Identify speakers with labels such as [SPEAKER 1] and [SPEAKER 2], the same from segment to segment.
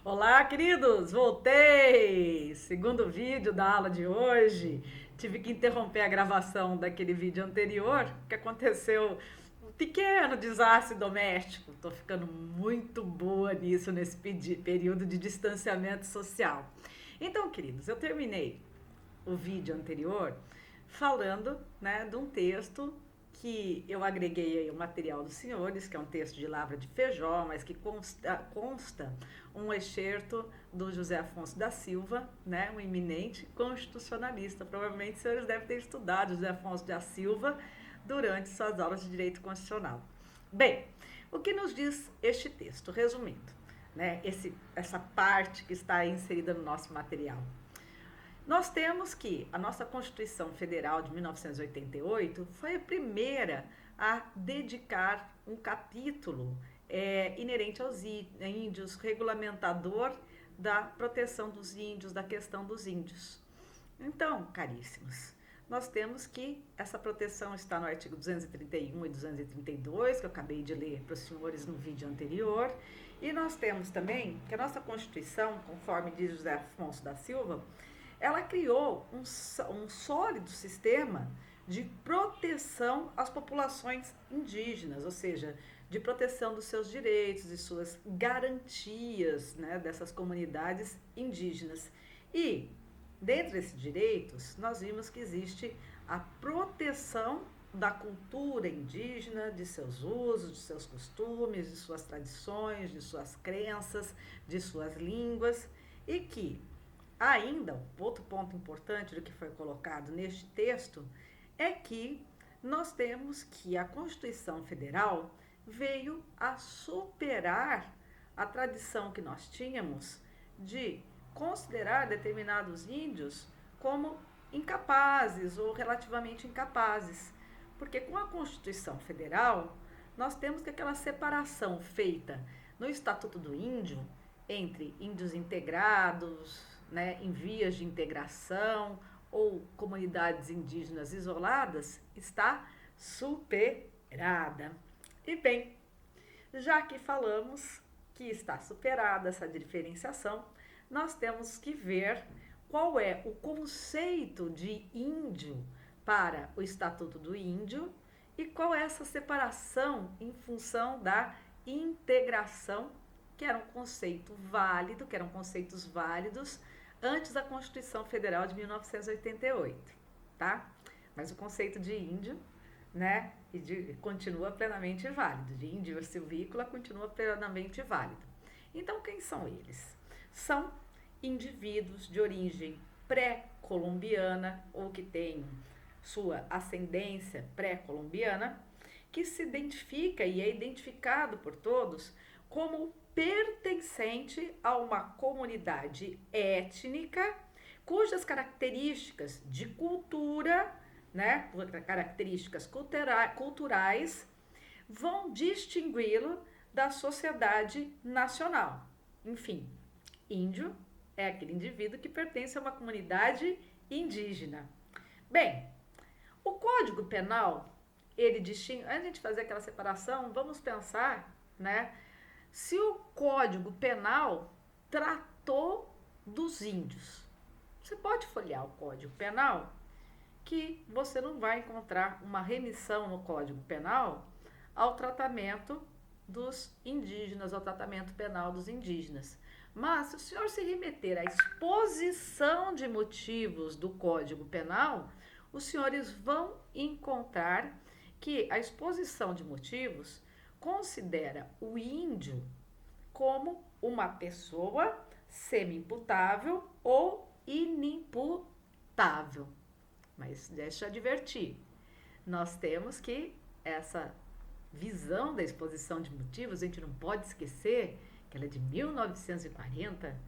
[SPEAKER 1] Olá, queridos! Voltei! Segundo vídeo da aula de hoje. Tive que interromper a gravação daquele vídeo anterior, que aconteceu um pequeno desastre doméstico. Estou ficando muito boa nisso nesse período de distanciamento social. Então, queridos, eu terminei o vídeo anterior falando, né, de um texto que eu agreguei aí o material dos senhores, que é um texto de Lavra de Feijó, mas que consta um excerto do José Afonso da Silva, né, um eminente constitucionalista. Provavelmente os senhores devem ter estudado José Afonso da Silva durante suas aulas de direito constitucional. Bem, o que nos diz este texto? Resumindo, né, essa parte que está inserida no nosso material. Nós temos que a nossa Constituição Federal de 1988 foi a primeira a dedicar um capítulo inerente aos índios, regulamentador da proteção dos índios, da questão dos índios. Então, caríssimos, nós temos que essa proteção está no artigo 231 e 232, que eu acabei de ler para os senhores no vídeo anterior, e nós temos também que a nossa Constituição, conforme diz José Afonso da Silva, ela criou um sólido sistema de proteção às populações indígenas, ou seja, de proteção dos seus direitos e suas garantias, né, dessas comunidades indígenas. E, dentre esses direitos, nós vimos que existe a proteção da cultura indígena, de seus usos, de seus costumes, de suas tradições, de suas crenças, de suas línguas, e que ainda, outro ponto importante do que foi colocado neste texto é que nós temos que a Constituição Federal veio a superar a tradição que nós tínhamos de considerar determinados índios como incapazes ou relativamente incapazes. Porque com a Constituição Federal, nós temos que aquela separação feita no Estatuto do Índio entre índios integrados, né, em vias de integração ou comunidades indígenas isoladas, está superada. E bem, já que falamos que está superada essa diferenciação, nós temos que ver qual é o conceito de índio para o Estatuto do Índio e qual é essa separação em função da integração, que era um conceito válido, que eram conceitos válidos antes da Constituição Federal de 1988, tá? Mas o conceito de índio, né, continua plenamente válido, de índio silvícola continua plenamente válido. Então, quem são eles? São indivíduos de origem pré-colombiana ou que têm sua ascendência pré-colombiana, que se identifica e é identificado por todos como pertencente a uma comunidade étnica cujas características de cultura, né, características culturais vão distingui-lo da sociedade nacional. Enfim, índio é aquele indivíduo que pertence a uma comunidade indígena. Bem, o Código Penal, ele distingue, antes de a gente fazer aquela separação, vamos pensar, né, se o Código Penal tratou dos índios. Você pode folhear o Código Penal que você não vai encontrar uma remissão no Código Penal ao tratamento dos indígenas, ao tratamento penal dos indígenas. Mas se o senhor se remeter à exposição de motivos do Código Penal, os senhores vão encontrar que a exposição de motivos considera o índio como uma pessoa semi-imputável ou inimputável. Mas deixa eu advertir, nós temos que essa visão da exposição de motivos, a gente não pode esquecer que ela é de 1940,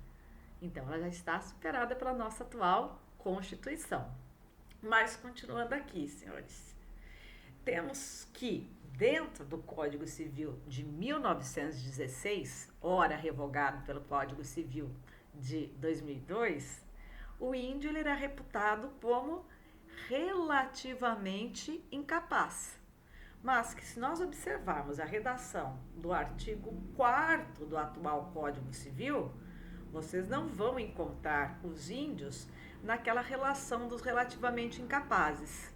[SPEAKER 1] então ela já está superada pela nossa atual Constituição. Mas continuando aqui, senhores, temos que dentro do Código Civil de 1916, ora revogado pelo Código Civil de 2002, o índio ele era reputado como relativamente incapaz. Mas que se nós observarmos a redação do artigo 4º do atual Código Civil, Vocês não vão encontrar os índios naquela relação dos relativamente incapazes.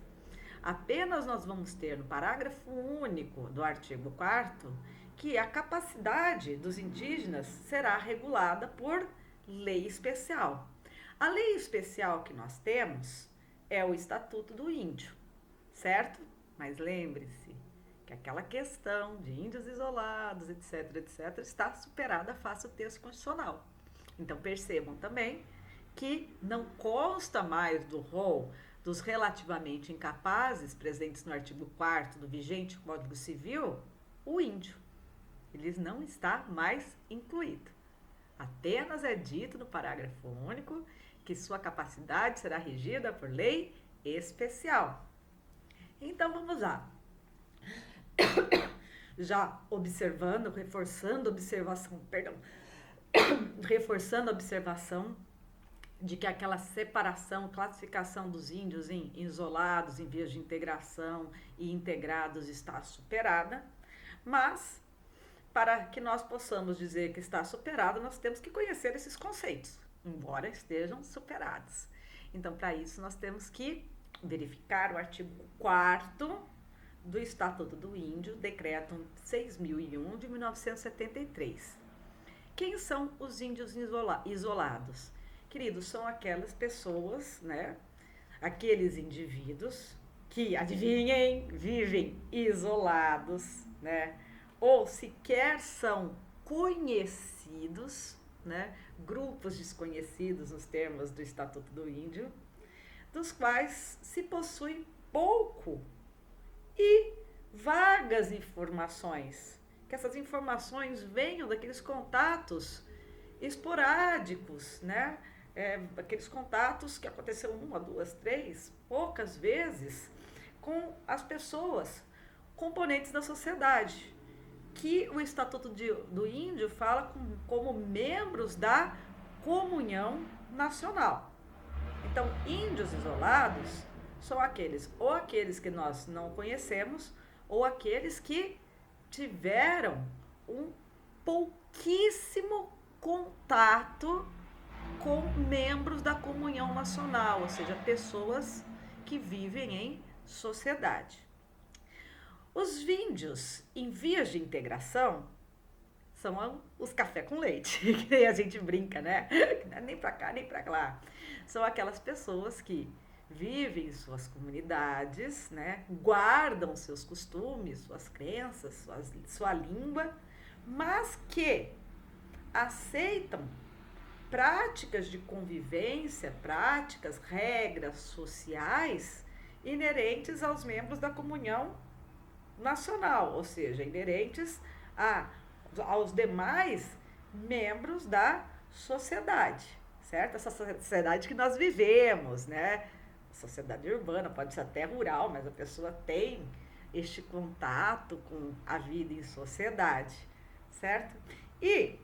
[SPEAKER 1] Apenas nós vamos ter no parágrafo único do artigo 4º que a capacidade dos indígenas será regulada por lei especial. A lei especial que nós temos é o Estatuto do Índio, certo? Mas lembre-se que aquela questão de índios isolados, etc., etc., está superada face ao texto constitucional. Então percebam também que não consta mais do rol dos relativamente incapazes presentes no artigo 4º do vigente Código Civil, o índio. Ele não está mais incluído. Apenas é dito no parágrafo único que sua capacidade será regida por lei especial. Então vamos lá. Já observando, reforçando a observação de que aquela separação, classificação dos índios em isolados, em vias de integração e integrados está superada, mas para que nós possamos dizer que está superado, nós temos que conhecer esses conceitos, embora estejam superados. Então, para isso, nós temos que verificar o artigo 4º do Estatuto do Índio, Decreto 6.001 de 1973. Quem são os índios isolados? Queridos, são aquelas pessoas, né? Aqueles indivíduos que, adivinhem, vivem isolados, né? Ou sequer são conhecidos, né? Grupos desconhecidos nos termos do Estatuto do Índio, dos quais se possui pouco e vagas informações, que essas informações venham daqueles contatos esporádicos, né? Aqueles contatos que aconteceram 1, 2, 3, poucas vezes com as pessoas, componentes da sociedade, que o Estatuto do Índio fala como membros da comunhão nacional. Então, índios isolados são aqueles que nós não conhecemos, ou aqueles que tiveram um pouquíssimo contato com membros da comunhão nacional, ou seja, pessoas que vivem em sociedade. Os víndios em vias de integração são os café com leite, que nem a gente brinca, né? Nem pra cá, nem pra lá. São aquelas pessoas que vivem em suas comunidades, né? Guardam seus costumes, suas crenças, sua língua, mas que aceitam práticas de convivência, práticas, regras sociais inerentes aos membros da comunhão nacional, ou seja, inerentes aos demais membros da sociedade, certo? Essa sociedade que nós vivemos, né? Sociedade urbana, pode ser até rural, mas a pessoa tem este contato com a vida em sociedade, certo? E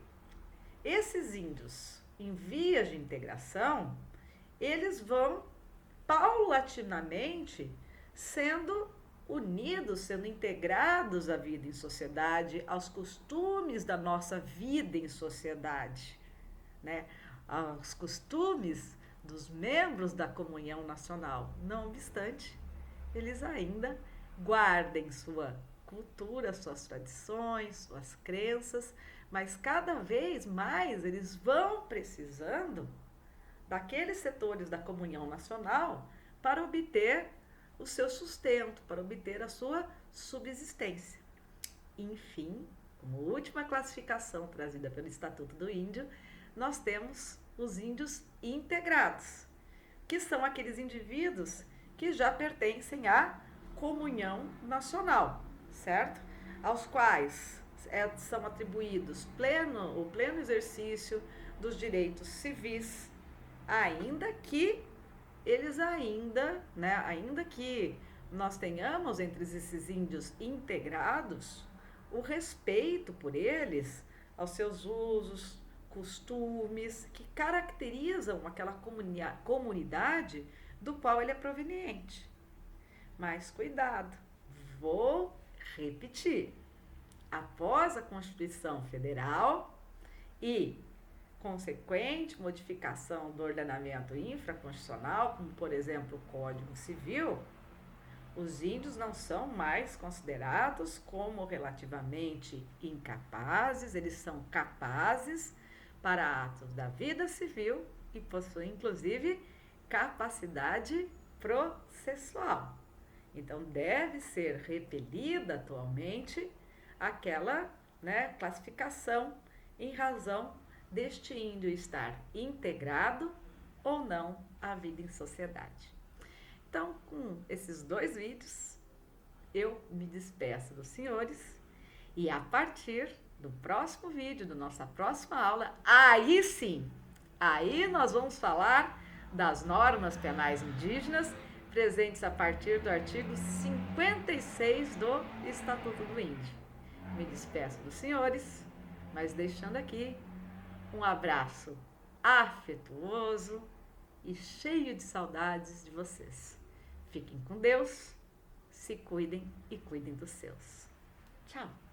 [SPEAKER 1] esses índios em vias de integração, eles vão paulatinamente sendo unidos, sendo integrados à vida em sociedade, aos costumes da nossa vida em sociedade, né? Aos costumes dos membros da comunhão nacional. Não obstante, eles ainda guardem sua cultura, suas tradições, suas crenças, mas cada vez mais eles vão precisando daqueles setores da comunhão nacional para obter o seu sustento, para obter a sua subsistência. Enfim, como última classificação trazida pelo Estatuto do Índio, nós temos os índios integrados, que são aqueles indivíduos que já pertencem à comunhão nacional, certo? Aos quais são atribuídos o pleno exercício dos direitos civis, ainda que nós tenhamos entre esses índios integrados o respeito por eles aos seus usos, costumes que caracterizam aquela comunidade do qual ele é proveniente. Mas cuidado, vou repetir. Após a Constituição Federal e consequente modificação do ordenamento infraconstitucional, como por exemplo o Código Civil, os índios não são mais considerados como relativamente incapazes, eles são capazes para atos da vida civil e possuem inclusive capacidade processual. Então deve ser repelida atualmente aquela, classificação em razão deste índio estar integrado ou não à vida em sociedade. Então, com esses 2 vídeos, eu me despeço dos senhores e a partir do próximo vídeo, da nossa próxima aula, aí sim, aí nós vamos falar das normas penais indígenas presentes a partir do artigo 56 do Estatuto do Índio. Me despeço dos senhores, mas deixando aqui um abraço afetuoso e cheio de saudades de vocês. Fiquem com Deus, se cuidem e cuidem dos seus. Tchau!